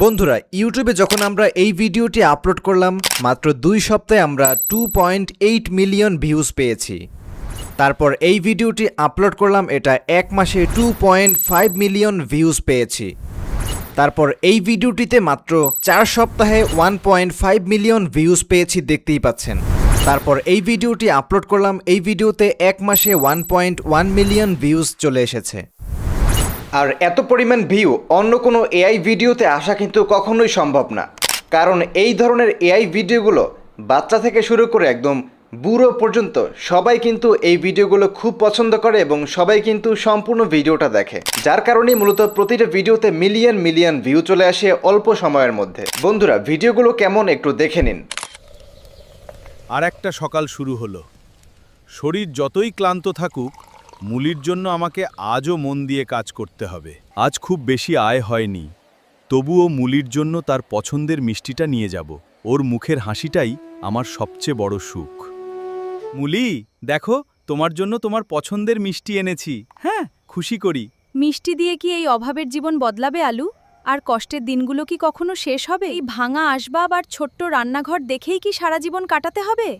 বন্ধুরা ইউটিউবে যখন আমরা এই ভিডিওটি আপলোড করলাম মাত্র 2 সপ্তাহে আমরা 2.8 মিলিয়ন ভিউজ পেয়েছি। তারপর এই ভিডিওটি আপলোড করলাম, এটা এক মাসে 2.5 মিলিয়ন ভিউজ পেয়েছি। তারপর এই ভিডিওটিতে মাত্র 4 সপ্তাহে 1.5 মিলিয়ন ভিউজ পেয়েছি, দেখতেই পাচ্ছেন। তারপর এই ভিডিওটি আপলোড করলাম, এই ভিডিওতে এক মাসে 1.1 মিলিয়ন ভিউজ চলে এসেছে। আর এত পরিমাণ ভিউ অন্য কোনো এআই ভিডিওতে আসা কিন্তু কখনোই সম্ভব না, কারণ এই ধরনের এআই ভিডিওগুলো বাচ্চা থেকে শুরু করে একদম বুড়ো পর্যন্ত সবাই কিন্তু এই ভিডিওগুলো খুব পছন্দ করে এবং সবাই কিন্তু সম্পূর্ণ ভিডিওটা দেখে, যার কারণেই মূলত প্রতিটা ভিডিওতে মিলিয়ন মিলিয়ন ভিউ চলে আসে অল্প সময়ের মধ্যে। বন্ধুরা ভিডিওগুলো কেমন একটু দেখে নিন। আর একটা সকাল শুরু হলো। শরীর যতই ক্লান্ত থাকুক, মুলির জন্য আমাকে আজও মন দিয়ে কাজ করতে হবে। আজ খুব বেশি আয় হয়নি, তবুও মুলির জন্য তার পছন্দের মিষ্টিটা নিয়ে যাব। ওর মুখের হাসিটাই আমার সবচেয়ে বড় সুখ। মুলি, দেখো, তোমার জন্য তোমার পছন্দের মিষ্টি এনেছি। হ্যাঁ, খুশি করি। মিষ্টি দিয়ে কি এই অভাবের জীবন বদলাবে আলু? আর কষ্টের দিনগুলো কি কখনো শেষ হবে? এই ভাঙা আসবাব আর ছোট্ট রান্নাঘর দেখেই কি সারা জীবন কাটাতে হবে?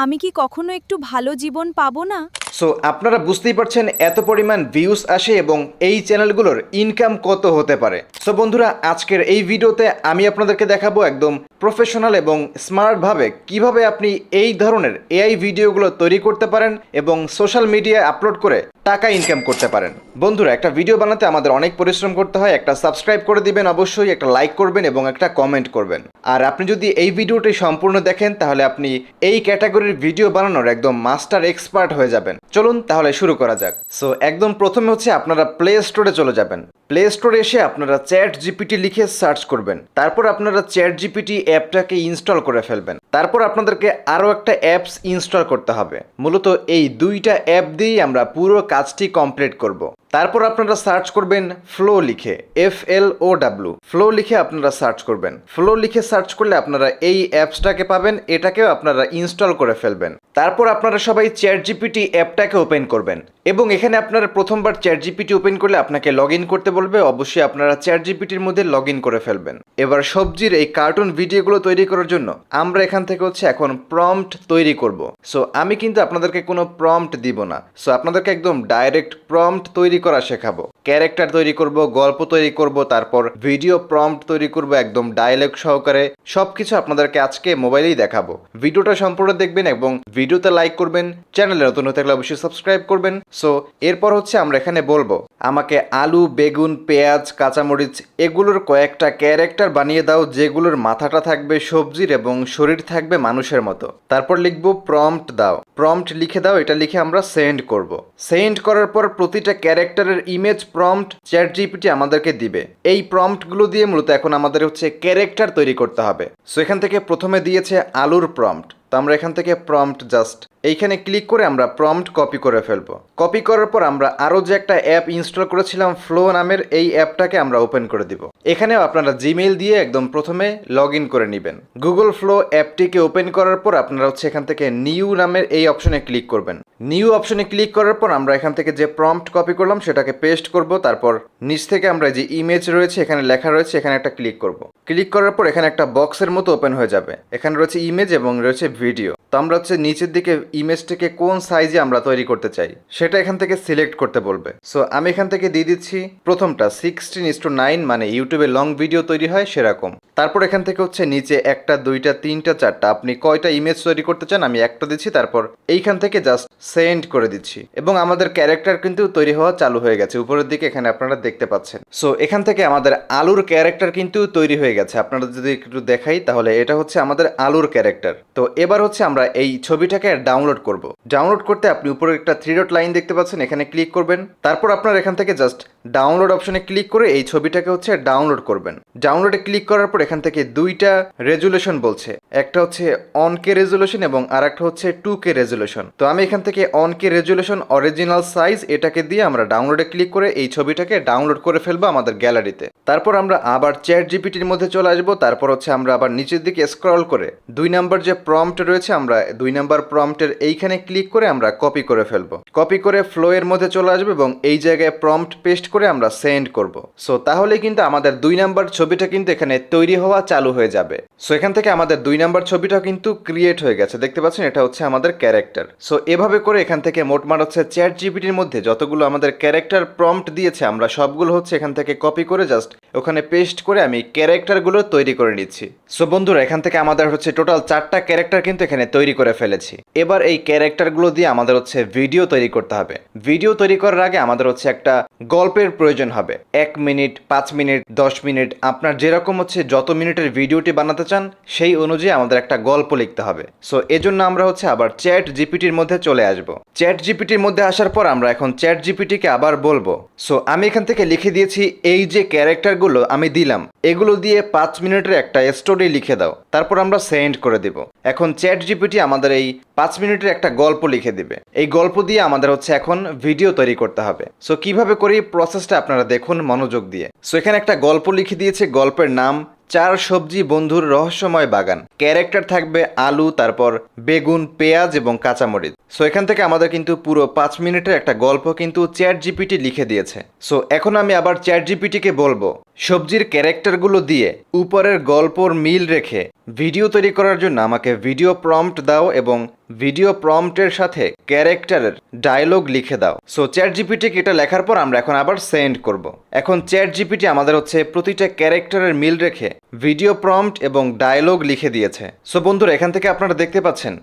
আমি কি কখনো একটু ভালো জীবন পাবো না? সো আপনারা বুঝতেই পারছেন এত পরিমাণ ভিউজ আসে এবং এই চ্যানেলগুলোর ইনকাম কত হতে পারে। সো বন্ধুরা আজকের এই ভিডিওতে আমি আপনাদেরকে দেখাবো একদম প্রফেশনাল এবং স্মার্টভাবে কিভাবে আপনি এই ধরনের এআই ভিডিওগুলো তৈরি করতে পারেন এবং সোশ্যাল মিডিয়ায় আপলোড করে টাকা ইনকাম করতে পারেন। বন্ধুরা একটা ভিডিও বানাতে আমাদের অনেক পরিশ্রম করতে হয়। একটা সাবস্ক্রাইব করে দিবেন, অবশ্যই একটা লাইক করবেন এবং একটা কমেন্ট করবেন। আর আপনি যদি এই ভিডিওটি সম্পূর্ণ দেখেন তাহলে আপনি এই ক্যাটাগরির ভিডিও বানানোর একদম মাস্টার এক্সপার্ট হয়ে যাবেন। চলুন তাহলে শুরু করা যাক। সো একদম প্রথমে হচ্ছে আপনারা প্লে স্টোরে চলে যাবেন। প্লে স্টোরে এসে আপনারা চ্যাট জিপিটি লিখে সার্চ করবেন। তারপর আপনারা চ্যাট জিপিটি অ্যাপটাকে ইনস্টল করে ফেলবেন। তারপর আপনাদেরকে আরও একটা অ্যাপস ইনস্টল করতে হবে। মূলত এই দুইটা অ্যাপ দিয়েই আমরা পুরো কাজটি কমপ্লিট করব। তারপর আপনারা সার্চ করবেন ফ্লো লিখে, FLOW, ফ্লো লিখে আপনারা সার্চ করবেন। ফ্লো লিখে সার্চ করলে আপনারা এই অ্যাপসটাকে পাবেন, এটাকেও আপনারা ইনস্টল করে ফেলবেন। তারপর আপনারা সবাই চ্যাট জিপিটি অ্যাপটাকে ওপেন করবেন এবং এখানে আপনারা প্রথমবার চ্যাট জিপিটি ওপেন করলে আপনাকে লগ ইন করতে বলবে। অবশ্যই আপনারা চ্যাট জিপিটির মধ্যে লগ ইন করে ফেলবেন। এবার সবজির এই কার্টুন ভিডিওগুলো তৈরি করার জন্য আমরা এখান থেকে হচ্ছে এখন প্রম্পট তৈরি করব। সো আমি কিন্তু আপনাদেরকে কোনো প্রম্পট দিব না। সো আপনাদেরকে একদম ডাইরেক্ট প্রম্পট তৈরি করা শেখাবো। ক্যারেক্টার তৈরি করব, গল্প তৈরি করব, তারপর ভিডিও প্রম্পট তৈরি করব একদম ডায়লগ সহকারে। সবকিছু আপনাদেরকে আজকে মোবাইলেই দেখাবো। ভিডিওটা সম্পূর্ণ দেখবেন এবং ভিডিওতে লাইক করবেন। চ্যানেলে নতুন হতে থাকলে অবশ্যই সাবস্ক্রাইব করবেন। সো এরপর হচ্ছে আমরা এখানে বলবো আমাকে আলু, বেগুন, পেঁয়াজ, কাঁচামরিচ এগুলোর কয়েকটা ক্যারেক্টার বানিয়ে দাও যেগুলোর মাথাটা থাকবে সবজির এবং শরীর থাকবে মানুষের মতো। তারপর লিখবো প্রম্পট দাও। প্রম্পট লিখে দাও, এটা লিখে আমরা সেন্ড করব। সেন্ড করার পর প্রতিটা ক্যারেক্টারের ইমেজ প্রম্পট চ্যাট জিপিটি আমাদেরকে দিবে। এই প্রম্পটগুলো দিয়ে মূলত এখন আমাদের হচ্ছে ক্যারেক্টার তৈরি করতে হবে। সো এখান থেকে প্রথমে দিয়েছে আলুর প্রম্পট, তো আমরা এখান থেকে প্রম্পট জাস্ট এইখানে ক্লিক করে আমরা প্রম্পট কপি করে ফেলবো। কপি করার পর আমরা আরও যে একটা অ্যাপ ইনস্টল করেছিলাম ফ্লো নামের, এই অ্যাপটাকে আমরা ওপেন করে দিব। এখানেও আপনারা জিমেইল দিয়ে একদম প্রথমে লগ ইন করে নেবেন। গুগল ফ্লো অ্যাপটিকে ওপেন করার পর আপনারা হচ্ছে এখান থেকে নিউ নামের এই অপশনে ক্লিক করবেন। নিউ অপশনে ক্লিক করার পর আমরা এখান থেকে যে প্রম্পট কপি করলাম সেটাকে পেস্ট করব। তারপর নিচ থেকে আমরা যে ইমেজ রয়েছে এখানে লেখা রয়েছে এখানে একটা ক্লিক করব। ক্লিক করার পর এখানে একটা বক্সের মতো ওপেন হয়ে যাবে। এখানে রয়েছে ইমেজ এবং রয়েছে ভিডিও। তো আমরা হচ্ছে নিচের দিকে ইমেজটাকে কোন সাইজে আমরা তৈরি করতে চাই সেটা এখান থেকে সিলেক্ট করতে বলবে। সো আমি এখান থেকে দিয়ে দিচ্ছি প্রথমটা 16:9, মানে ইউটিউবে লং ভিডিও তৈরি হয় সেরকম। তারপর এখান থেকে হচ্ছে নিচে 1, 2, 3, 4টা আপনি কয়টা ইমেজ তৈরি করতে চান আমি একটা দিচ্ছি। তারপর এইখান থেকে জাস্ট সেন্ড করে দিচ্ছি এবং আমাদের ক্যারেক্টার কিন্তু তৈরি হওয়া চালু হয়ে গেছে উপরের দিকে, এখানে আপনারা দেখতে পাচ্ছেন। সো এখান থেকে আমাদের আলুর ক্যারেক্টার কিন্তু তৈরি হয়ে গেছে। আপনারা যদি একটু দেখাই তাহলে এটা হচ্ছে আমাদের আলুর ক্যারেক্টার। তো এবার হচ্ছে আমরা এই ছবিটাকে ডাউনলোড করব। ডাউনলোড করতে আপনি উপরে একটা 3 ডট লাইন দেখতে পাচ্ছেন, এখানে ক্লিক করবেন। তারপর আপনার এখান থেকে জাস্ট ডাউনলোড অপশনে ক্লিক করে এই ছবিটাকে হচ্ছে ডাউনলোড করবেন। ডাউনলোডে ক্লিক করার পর এখান থেকে দুইটা রেজুলেশন বলছে, একটা হচ্ছে 1K রেজুলেশন এবং আর একটা হচ্ছে 2K রেজুলেশন। তো আমি এখান থেকে 1K রেজুলেশন অরিজিনাল সাইজ এটাকে দিয়ে আমরা ডাউনলোডে ক্লিক করে এই ছবিটাকে ডাউনলোড করে ফেলবো আমাদের গ্যালারিতে। তারপর আমরা আবার চ্যাট জিপিটির মধ্যে চলে আসবো। তারপর হচ্ছে আমরা আবার নিচের দিকে স্ক্রল করে 2 নাম্বার যে প্রম্পট রয়েছে আমরা 2 নাম্বার প্রম্পটের এইখানে ক্লিক করে আমরা কপি করে ফেলবো। কপি করে ফ্লো এর মধ্যে চলে আসবে এবং এই জায়গায় প্রম্পট পেস্ট করে আমরা সেন্ড করব। সো তাহলে কিন্তু আমাদের 2 নাম্বার ছবিটা কিন্তু এখানে তৈরি হওয়া চালু হয়ে যাবে। সো এখান থেকে আমাদের 2 নাম্বার ছবিটা কিন্তু ক্রিয়েট হয়ে গেছে, দেখতে পাচ্ছেন এটা হচ্ছে আমাদের ক্যারেক্টার। সো এভাবে করে এখান থেকে মোটমাট হচ্ছে চ্যাট জিপিটির মধ্যে যতগুলো আমাদের ক্যারেক্টার প্রম্পট দিয়েছে আমরা সবগুলো হচ্ছে এখান থেকে কপি করে জাস্ট ওখানে পেস্ট করে আমি ক্যারেক্টারগুলো তৈরি করে নিচ্ছি। সো বন্ধুরা এখান থেকে আমাদের হচ্ছে টোটাল 4টা ক্যারেক্টার কিন্তু এখানে তৈরি করে ফেলেছি। এবার এই ক্যারেক্টারগুলো দিয়ে আমাদের হচ্ছে ভিডিও তৈরি করতে হবে। ভিডিও তৈরি করার আগে আমাদের হচ্ছে একটা গল্পের প্রয়োজন হবে। 1 মিনিট, 5 মিনিট, 10 মিনিট, আপনার যেরকম হচ্ছে যত মিনিটের ভিডিওটি বানাতে চান সেই অনুযায়ী আমাদের একটা গল্প লিখতে হবে। সো এজন্য আমরা হচ্ছে আবার চ্যাট জিপিটির মধ্যে চলে আসব। চ্যাট জিপিটির মধ্যে আসার পর আমরা এখন চ্যাট জিপিটিকে আবার বলবো। সো আমি এখান থেকে লিখে দিয়েছি এই যে ক্যারেক্টারগুলো আমি দিলাম এগুলো দিয়ে 5 মিনিটের একটা স্টোরি লিখে দাও, তারপর আমরা সেন্ড করে দিব। এখন চ্যাট জিপিটি আমাদের এই 5 মিনিটের একটা গল্প লিখে দিবে। এই গল্প দিয়ে আমাদের হচ্ছে এখন ভিডিও তৈরি করতে হবে। সো কিভাবে করি প্রসেসটা আপনারা দেখুন মনোযোগ দিয়ে। সো এখানে একটা গল্প লিখে দিয়েছে, গল্পের নাম 4 সবজি বন্ধুর রহস্যময় বাগান। ক্যারেক্টার থাকবে আলু, তারপর বেগুন, পেঁয়াজ এবং কাঁচামরিচ। সো এখান থেকে আমাদের কিন্তু পুরো 5 মিনিটের একটা গল্প কিন্তু চ্যাট জিপিটি লিখে দিয়েছে। সো এখন আমি আবার চ্যাট জিপিটিকে বলবো সবজির ক্যারেক্টারগুলো দিয়ে উপরের গল্পর মিল রেখে ভিডিও তৈরি করার জন্য আমাকে ভিডিও প্রম্পট দাও এবং ভিডিও প্রম্পটের সাথে ক্যারেক্টারের ডায়লগ লিখে দাও। সো চ্যাট জিপিটিকে এটা লেখার পর আমরা এখন আবার সেন্ড করব। এখন চ্যাট জিপিটি আমাদের হচ্ছে প্রতিটা ক্যারেক্টারের মিল রেখে ভিডিও প্রম্পট এবং ডায়লগ লিখে দিয়েছে। সো বন্ধুরা এখান থেকে আপনারা দেখতে পাচ্ছেন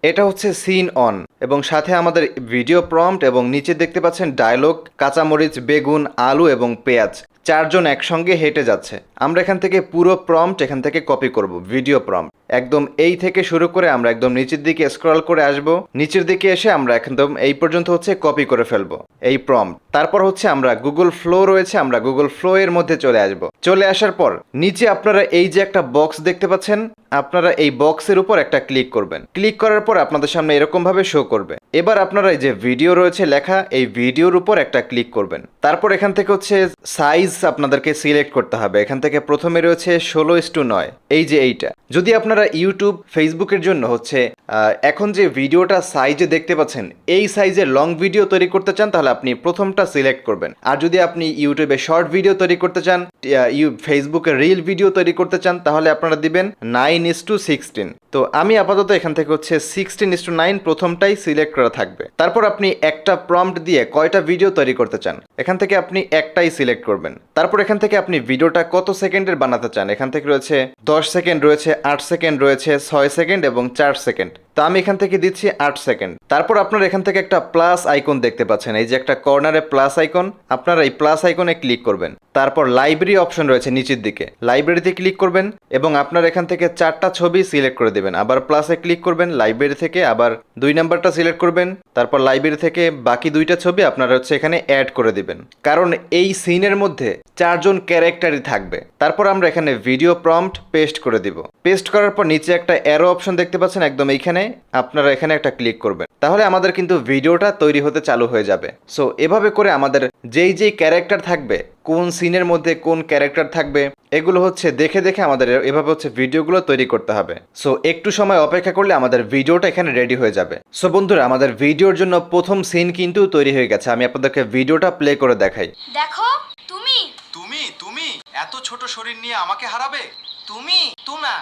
এটা হচ্ছে সিন অন এবং সাথে আমাদের ভিডিও প্রম্পট এবং নিচে দেখতে পাচ্ছেন ডায়লগ, কাঁচামরিচ, বেগুন, আলু এবং পেঁয়াজ 4 জন একসঙ্গে হেঁটে যাচ্ছে। আমরা এখান থেকে পুরো প্রম্পট এখান থেকে কপি করব, ভিডিও প্রম্পট একদম এই থেকে শুরু করে আমরা একদম নিচের দিকে স্ক্রল করে আসব। নিচের দিকে এসে আমরা একদম এই পর্যন্ত হচ্ছে কপি করে ফেলবো এই প্রম্পট। তারপর হচ্ছে আমরা গুগল ফ্লো রয়েছে, আমরা গুগল ফ্লো এর মধ্যে চলে আসব। চলে আসার পর নিচে আপনারা এই যে একটা বক্স দেখতে পাচ্ছেন, আপনারা এই বক্সের উপর একটা ক্লিক করবেন। ক্লিক করার পর আপনাদের সামনে এরকম ভাবে শো করবে। এবার আপনারা এই যে ভিডিও রয়েছে লেখা এই ভিডিওর উপর একটা ক্লিক করবেন। তারপর এখান থেকে হচ্ছে সাইজ আপনাদেরকে সিলেক্ট করতে হবে। এখান থেকে প্রথমে রয়েছে 16:9, এই যে এইটা। যদি আপনারা ইউটিউব ফেসবুকের জন্য হচ্ছে এখন যে ভিডিওটা সাইজে দেখতে পাচ্ছেন এই সাইজের লং ভিডিও তৈরি করতে চান তাহলে আপনি প্রথমটা সিলেক্ট করবেন। আর যদি আপনি ইউটিউবে শর্ট ভিডিও তৈরি করতে চান, ফেসবুকে রিল ভিডিও তৈরি করতে চান তাহলে আপনারা দিবেন 9:16। তো আমি আপাতত এখান থেকে হচ্ছে 16:9 প্রথমটাই সিলেক্ট করা থাকবে। তারপর আপনি একটা প্রম্পট দিয়ে কয়টা ভিডিও তৈরি করতে চান এখান থেকে আপনি একটাই সিলেক্ট করবেন। তারপর এখান থেকে আপনি ভিডিওটা কত সেকেন্ডের বানাতে চান, এখান থেকে রয়েছে 10 সেকেন্ড রয়েছে, 8 সেকেন্ড রয়েছে, 6 সেকেন্ড এবং 4 সেকেন্ড। তো আমি এখান থেকে দিচ্ছি 8 সেকেন্ড। তারপর আপনারা এখান থেকে একটা প্লাস আইকন দেখতে পাচ্ছেন, এই যে একটা কর্নারে প্লাস আইকন, আপনারা এই প্লাস আইকনে ক্লিক করবেন। তারপর লাইব্রেরি অপশন রয়েছে নিচের দিকে, লাইব্রেরিতে ক্লিক করবেন এবং আপনারা এখান থেকে 4টা ছবি সিলেক্ট করে দেবেন। আবার প্লাসে ক্লিক করবেন, লাইব্রেরি থেকে আবার 2 নাম্বারটা সিলেক্ট করবেন। তারপর লাইব্রেরি থেকে বাকি 2টা ছবি আপনারা হচ্ছে এখানে অ্যাড করে দিবেন, কারণ এই সিনের মধ্যে 4 জন ক্যারেক্টারই থাকবে। তারপর আমরা এখানে ভিডিও প্রম্পট পেস্ট করে দিব। পেস্ট করার পর নিচে একটা অ্যারো অপশন দেখতে পাচ্ছেন একদম এইখানে, আপনারা এখানে একটা ক্লিক করবেন। তাহলে আমাদের কিন্তু ভিডিওটা তৈরি হতে চালু হয়ে যাবে। সো এভাবে করে আমাদের যেই ক্যারেক্টার থাকবে, কোন সিনের মধ্যে কোন ক্যারেক্টার থাকবে, এগুলো হচ্ছে দেখে দেখে আমাদের এভাবে হচ্ছে ভিডিওগুলো তৈরি করতে হবে। সো একটু সময় অপেক্ষা করলে আমাদের ভিডিওটা এখানে রেডি হয়ে যাবে। সো বন্ধুরা আমাদের ভিডিওর জন্য প্রথম সিন কিন্তু তৈরি হয়ে গেছে। আমি আপনাদেরকে ভিডিওটা প্লে করে দেখাই। দেখো তুমি তুমি এত ছোট শরীর নিয়ে আমাকে হারাবে? তুমি না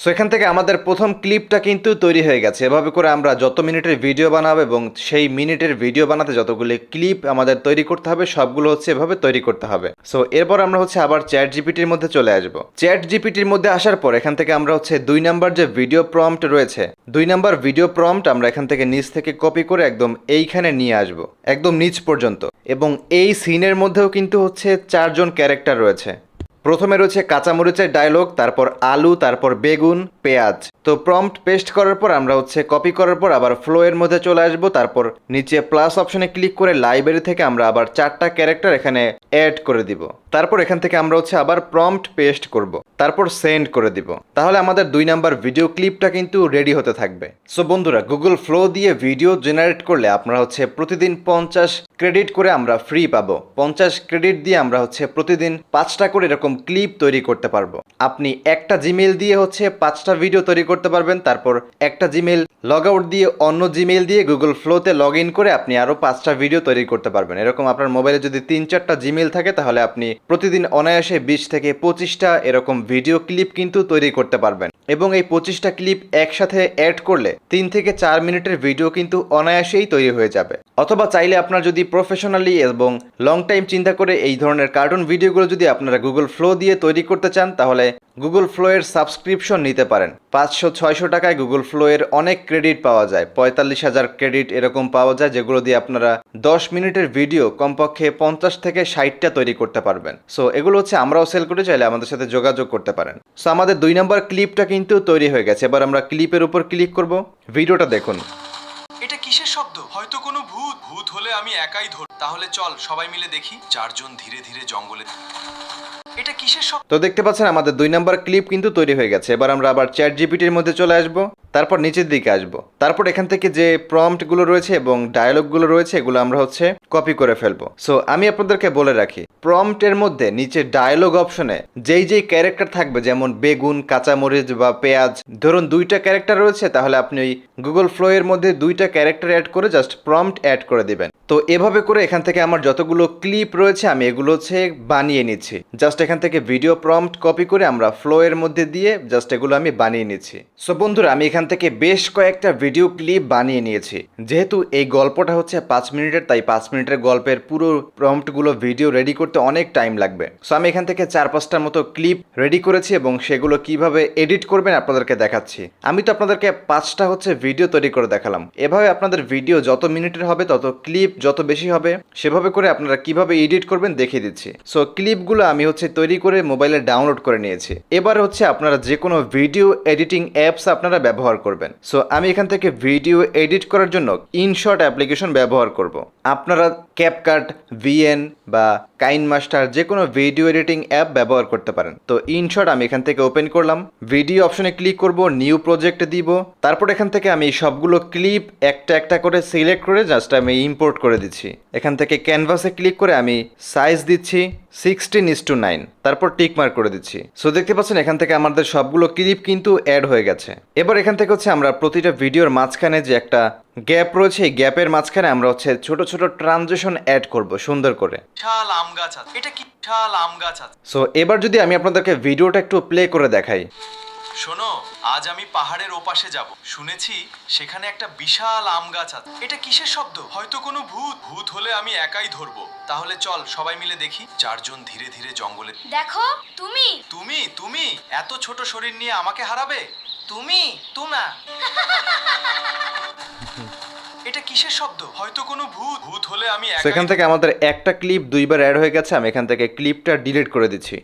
সো এখান থেকে আমাদের প্রথম ক্লিপটা কিন্তু তৈরি হয়ে গেছে। এভাবে করে আমরা যত মিনিটের ভিডিও বানাবো এবং সেই মিনিটের ভিডিও বানাতে যতগুলি ক্লিপ আমাদের তৈরি করতে হবে সবগুলো হচ্ছে এভাবে তৈরি করতে হবে। সো এরপর আমরা হচ্ছে আবার চ্যাট জিপিটির মধ্যে চলে আসব। চ্যাট জিপিটির মধ্যে আসার পর এখান থেকে আমরা হচ্ছে 2 নাম্বার যে ভিডিও প্রম্পট রয়েছে, 2 নাম্বার ভিডিও প্রম্পট আমরা এখান থেকে নিচ থেকে কপি করে একদম এইখানে নিয়ে আসব, একদম নিচ পর্যন্ত। এবং এই সিনের মধ্যেও কিন্তু হচ্ছে 4 জন ক্যারেক্টার রয়েছে। প্রথমে রয়েছে কাঁচামরিচের ডায়লগ, তারপর আলু, তারপর বেগুন, পেঁয়াজ। তো প্রম্পট পেস্ট করার পর আমরা হচ্ছে কপি করার পর আবার ফ্লো এর মধ্যে চলে আসব। তারপর নিচে প্লাস অপশনে ক্লিক করে লাইব্রেরি থেকে আমরা আবার 4টা ক্যারেক্টার এখানে অ্যাড করে দিব। তারপর এখান থেকে আমরা হচ্ছে আবার প্রম্পট পেস্ট করব। তারপর সেন্ড করে দিব। তাহলে আমাদের 2 নাম্বার ভিডিও ক্লিপটা কিন্তু রেডি হতে থাকবে। সো বন্ধুরা, গুগল ফ্লো দিয়ে ভিডিও জেনারেট করলে আপনারা হচ্ছে প্রতিদিন 50 ক্রেডিট করে আমরা ফ্রি পাবো। 50 ক্রেডিট দিয়ে আমরা হচ্ছে প্রতিদিন 5টা করে এরকম ক্লিপ তৈরি করতে পারবো। আপনি একটা জিমেইল দিয়ে হচ্ছে 5টা ভিডিও তৈরি করতে পারবেন। তারপর একটা জিমেইল লগ আউট দিয়ে অন্য জিমেইল দিয়ে গুগল ফ্লোতে লগ ইন করে আপনি আরও 5টা ভিডিও তৈরি করতে পারবেন। এরকম আপনার মোবাইলে যদি 3-4টা জিমেইল থাকে তাহলে আপনি প্রতিদিন অনায়াসে 20 থেকে 25টা এরকম ভিডিও ক্লিপ কিন্তু তৈরি করতে পারবেন। এবং এই 25টা ক্লিপ একসাথে অ্যাড করলে 3 থেকে 4 মিনিটের ভিডিও কিন্তু অনায়াসেই তৈরি হয়ে যাবে। অথবা চাইলে আপনার যদি প্রফেশনালি এবং লং টাইম চিন্তা করে এই ধরনের কার্টুন ভিডিওগুলো যদি আপনারা গুগল ফ্লো দিয়ে তৈরি করতে চান তাহলে গুগল ফ্লো এর সাবস্ক্রিপশন নিতে পারেন। 500-600 টাকায় গুগল ফ্লো এর অনেক ক্রেডিট পাওয়া যায়, 45,000 ক্রেডিট এরকম পাওয়া যায়, যেগুলো দিয়ে আপনারা 10 মিনিটের ভিডিও কমপক্ষে 50 থেকে 60টা তৈরি করতে পারবেন। সো এগুলো হচ্ছে আমরাও সেল করতে চাইলে আমাদের সাথে যোগাযোগ করতে পারেন। সো আমাদের 2 নম্বর ক্লিপটা কিন্তু তৈরি হয়ে গেছে। এবার আমরা ক্লিপের উপর ক্লিক করব। ভিডিওটা দেখুন। এটা কিসের শব্দ? হয়তো কোনো ভূত। ভূত হলে আমি একাই ধর। তাহলে চল সবাই মিলে দেখি। 4 জন ধীরে ধীরে জঙ্গলে। এটা কিসের শব্দ? তো দেখতে পাচ্ছেন আমাদের 2 নম্বর ক্লিপ কিন্তু তৈরি হয়ে গেছে। এবার আমরা আবার চ্যাট জিপিটির মধ্যে চলে আসব, তারপর নিচের দিকে আসব, তারপর এখান থেকে যে প্রম্পটগুলো রয়েছে এবং ডায়লগগুলো রয়েছে এগুলো আমরা হচ্ছে কপি করে ফেলবো। সো আমি আপনাদেরকে বলে রাখি, প্রম্পটের মধ্যে নিচে ডায়লগ অপশনে যেই ক্যারেক্টার থাকবে, যেমন বেগুন, কাঁচামরিচ বা পেঁয়াজ, ধরুন 2টা ক্যারেক্টার রয়েছে, তাহলে আপনি ওই গুগল ফ্লো এর মধ্যে 2টা ক্যারেক্টার অ্যাড করে জাস্ট প্রম্পট অ্যাড করে দিবেন। তো এভাবে করে এখান থেকে আমার যতগুলো ক্লিপ রয়েছে আমি এগুলো হচ্ছে বানিয়ে নিচ্ছি। জাস্ট এখান থেকে ভিডিও প্রম্পট কপি করে আমরা ফ্লো এর মধ্যে দিয়ে জাস্ট এগুলো আমি বানিয়ে নিচ্ছি। সো বন্ধুরা, আমি এখান থেকে বেশ কয়েকটা ভিডিও ক্লিপ বানিয়ে নিয়েছি। যেহেতু এই গল্পটা হচ্ছে 5 মিনিটের, তাই 5 মিনিটের গল্পের পুরো প্রম্পটগুলো ভিডিও রেডি করতে অনেক টাইম লাগবে। সো আমি এখান থেকে 4-5টার মতো ক্লিপ রেডি করেছি এবং সেগুলো কিভাবে এডিট করবেন আপনাদেরকে দেখাচ্ছি। আমি তো আপনাদেরকে 5টা হচ্ছে ভিডিও তৈরি করে দেখালাম। এভাবে আপনাদের ভিডিও যত মিনিটের হবে তত ক্লিপ যত বেশি হবে, সেভাবে করে আপনারা কিভাবে এডিট করবেন দেখিয়ে দিচ্ছি। সো ক্লিপগুলো আমি হচ্ছে তৈরি করে মোবাইলে ডাউনলোড করে নিয়েছি। এবার হচ্ছে আপনারা যে কোনো ভিডিও এডিটিং অ্যাপস আপনারা ব্যবহার করবেন। সো আমি এখান থেকে ভিডিও এডিট করার জন্য ইনশট অ্যাপ্লিকেশন ব্যবহার করব। আপনারা ক্যাপকাট, ভিএন বা কাইনমাস্টার যে কোনো ভিডিও এডিটিং অ্যাপ ব্যবহার করতে পারেন। তো ইনশট আমি এখান থেকে ওপেন করলাম, ভিডিও অপশনে ক্লিক করব, নিউ প্রজেক্ট দিব। তারপর এখান থেকে আমি সবগুলো ক্লিপ একটা একটা করে সিলেক্ট করে জাস্ট আমি ইম্পোর্ট করে দিচ্ছি। এখান থেকে ক্যানভাসে ক্লিক করে আমি সাইজ দিচ্ছি 16:9, তারপর টিক মার্ক করে দিচ্ছি। সো দেখতে পাচ্ছেন এখান থেকে আমাদের সবগুলো ক্লিপ কিন্তু অ্যাড হয়ে গেছে। এবার এখান থেকে হচ্ছে আমরা প্রতিটা ভিডিওর মাঝখানে যে একটা গ্যাপ রয়েছে, এই গ্যাপের মাঝখানে আমরা হচ্ছে ছোট ছোট ট্রানজিশন অ্যাড করব সুন্দর করে। বিশাল আম গাছ আছে। এটা কি বিশাল আম গাছ আছে? সো এবার যদি আমি আপনাদেরকে ভিডিওটা একটু প্লে করে দেখাই। শোনো, আজ আমি পাহাড়ের ওপাশে যাব। শুনেছি সেখানে একটা বিশাল আম গাছ আছে। এটা কিসের শব্দ? হয়তো কোনো ভূত। ভূত হলে আমি একাই ধরবো। তাহলে চল সবাই মিলে দেখি। 4 জন ধীরে ধীরে জঙ্গলে। দেখো তুমি তুমি এত ছোট শরীর নিয়ে আমাকে হারাবে? তুনা এটা কিসের শব্দ? হয়তো কোনো ভূত। ভূত হলে আমি সেখান থেকে আমাদের একটা ক্লিপ 2বার অ্যাড হয়ে গেছে। আমি এখান থেকে ক্লিপটা ডিলিট করে দিচ্ছি।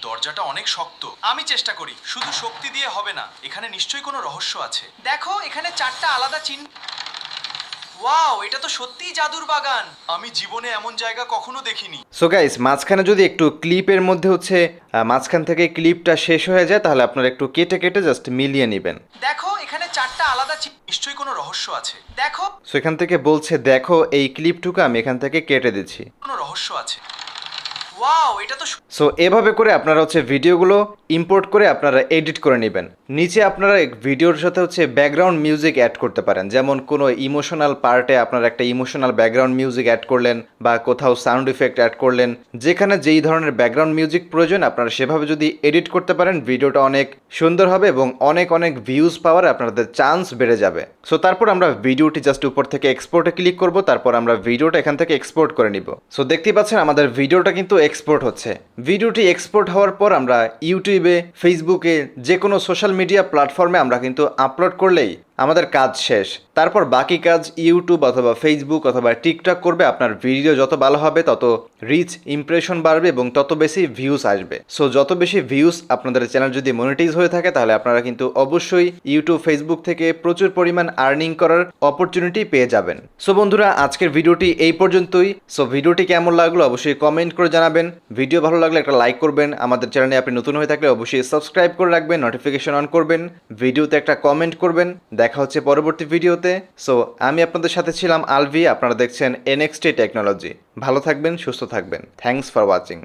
দরজাটা অনেক শক্ত। আমি চেষ্টা করি। শুধু শক্তি দিয়ে হবে না, এখানে নিশ্চয়ই কোনো রহস্য আছে। দেখো, এখানে 4টা আলাদা চিহ্ন। ওয়াও, এটা তো সত্যিই জাদুর বাগান। আমি জীবনে এমন জায়গা কখনো দেখিনি। সো গাইস, মাঝখানে যদি একটু ক্লিপের মধ্যে হচ্ছে মাঝখান থেকে ক্লিপটা শেষ হয়ে যায় তাহলে আপনারা একটু কেটে কেটে জাস্ট মিলিয়ে নেবেন। দেখো, এখানে 4টা আলাদা চিহ্ন। নিশ্চয়ই কোনো রহস্য আছে। দেখো, সো এখান থেকে বলছে দেখো, এই ক্লিপটুকু আমি এখান থেকে কেটে দিচ্ছি। কোনো রহস্য আছে। ওয়াও, এটা তো সো এভাবে করে আপনারা হচ্ছে ভিডিওগুলো ইম্পোর্ট করে আপনারা এডিট করে নেবেন। নিচে আপনারা ভিডিওর সাথে হচ্ছে ব্যাকগ্রাউন্ড মিউজিক অ্যাড করতে পারেন। যেমন কোনো ইমোশনাল পার্টে আপনারা একটা ইমোশনাল ব্যাকগ্রাউন্ড মিউজিক অ্যাড করলেন বা কোথাও সাউন্ড ইফেক্ট অ্যাড করলেন। যেখানে যেই ধরনের ব্যাকগ্রাউন্ড মিউজিক প্রয়োজন আপনারা সেভাবে যদি এডিট করতে পারেন ভিডিওটা অনেক সুন্দর হবে এবং অনেক অনেক ভিউজ পাওয়ার আপনাদের চান্স বেড়ে যাবে। সো তারপর আমরা ভিডিওটি জাস্ট উপর থেকে এক্সপোর্টে ক্লিক করব, তারপর আমরা ভিডিওটা এখান থেকে এক্সপোর্ট করে নিব। সো দেখতেই পাচ্ছেন আমাদের ভিডিওটা কিন্তু এক্সপোর্ট হচ্ছে। ভিডিওটি এক্সপোর্ট হওয়ার পর আমরা ইউটিউবে, ফেসবুকে, যে কোনো সোশ্যাল মিডিয়া প্ল্যাটফর্মে আমরা কিন্তু আপলোড করলেই আমাদের কাজ শেষ। তারপর বাকি কাজ ইউটিউব অথবা ফেসবুক অথবা টিকটক করবে। আপনার ভিডিও যত ভালো হবে তত রিচ ইমপ্রেশন বাড়বে এবং তত বেশি ভিউজ আসবে। সো যত বেশি ভিউজ আপনাদের চ্যানেল যদি মনিটাইজ হয়ে থাকে তাহলে আপনারা কিন্তু অবশ্যই ইউটিউব ফেসবুক থেকে প্রচুর পরিমাণ আর্নিং করার অপরচুনিটি পেয়ে যাবেন। সো বন্ধুরা, আজকের ভিডিওটি এই পর্যন্তই। সো ভিডিওটি কেমন লাগলো অবশ্যই কমেন্ট করে জানাবেন। ভিডিও ভালো লাগলে একটা লাইক করবেন। আমাদের চ্যানেলে আপনি নতুন হয়ে থাকলে অবশ্যই সাবস্ক্রাইব করে রাখবেন, নোটিফিকেশন অন করবেন, ভিডিওতে একটা কমেন্ট করবেন। দেখা হচ্ছে পরবর্তী ভিডিওতে। সো আমি আপনাদের সাথে ছিলাম আলভি, আপনারা দেখছেন NXT টেকনোলজি। ভালো থাকবেন, সুস্থ থাকবেন। Thanks for watching.